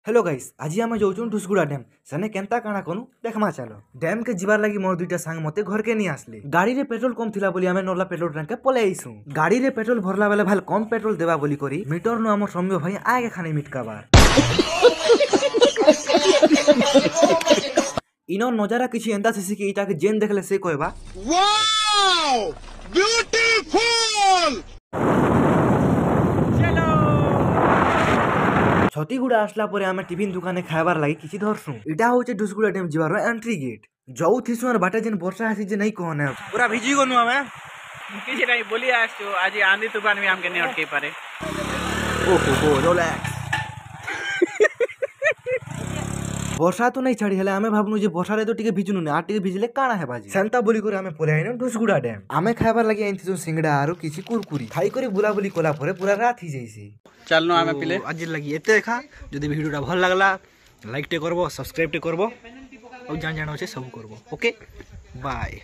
Hello guys, आज आम जाऊँ ढुसगुड़ा डैम सेने केनता काଣା कनु देखमा चलो। डैम के जीवार लगी मोर दुईटा सांग मते घर के नहीं आसले। गाड़ी रे पेट्रोल कम थिला बोली आमे नरला पेट्रोल टैंक के पले आइसु। गाड़ी रे पेट्रोल भरला बेले भाल कम पेट्रोल देबा बोली करी मीटर नु हमर सौम्य भाई आगे खाने मिटका बार। इनो नजारा किछि एंदा से कि इटा के जेन देखले से कहबा वाओ ब्यूटीफुल। छतीगुड़ा आसला परे आमे टिफिन दुकाने खाइबार लागि किछि धरसु। इटा होचे ढुसगुड़ा डैम जीवार एंट्री गेट। जाऊ थिसु और बाटे जेन वर्षा आसी जे नहीं कहने पूरा भिजी गनु आमे किछि नहीं बोली आसु आज आंधी तूफान में हमके नहीं अटके पारे। ओहो रिलैक्स। वर्षा तो नहीं छाड़ी हेले आमे भाबनु जे वर्षा रे तो टिके भिजुनु ने आ टिके भिजले काना हे बाजी सेंता बोली करे आमे पले आइनो ढुसगुड़ा डैम। आमे खाइबार लागि आइनथि जो सिंगडा आरो किछि कुरकुरी खाई करे बुला बुली कोला परे पूरा रात ही जैसी चलनो आमे पिले आज लगी एते देखा। जदि वीडियोटा भल लागला लाइक टे करबो, सब्सक्राइब टे करबो और जान जानो छे सब करबो। Okay bye.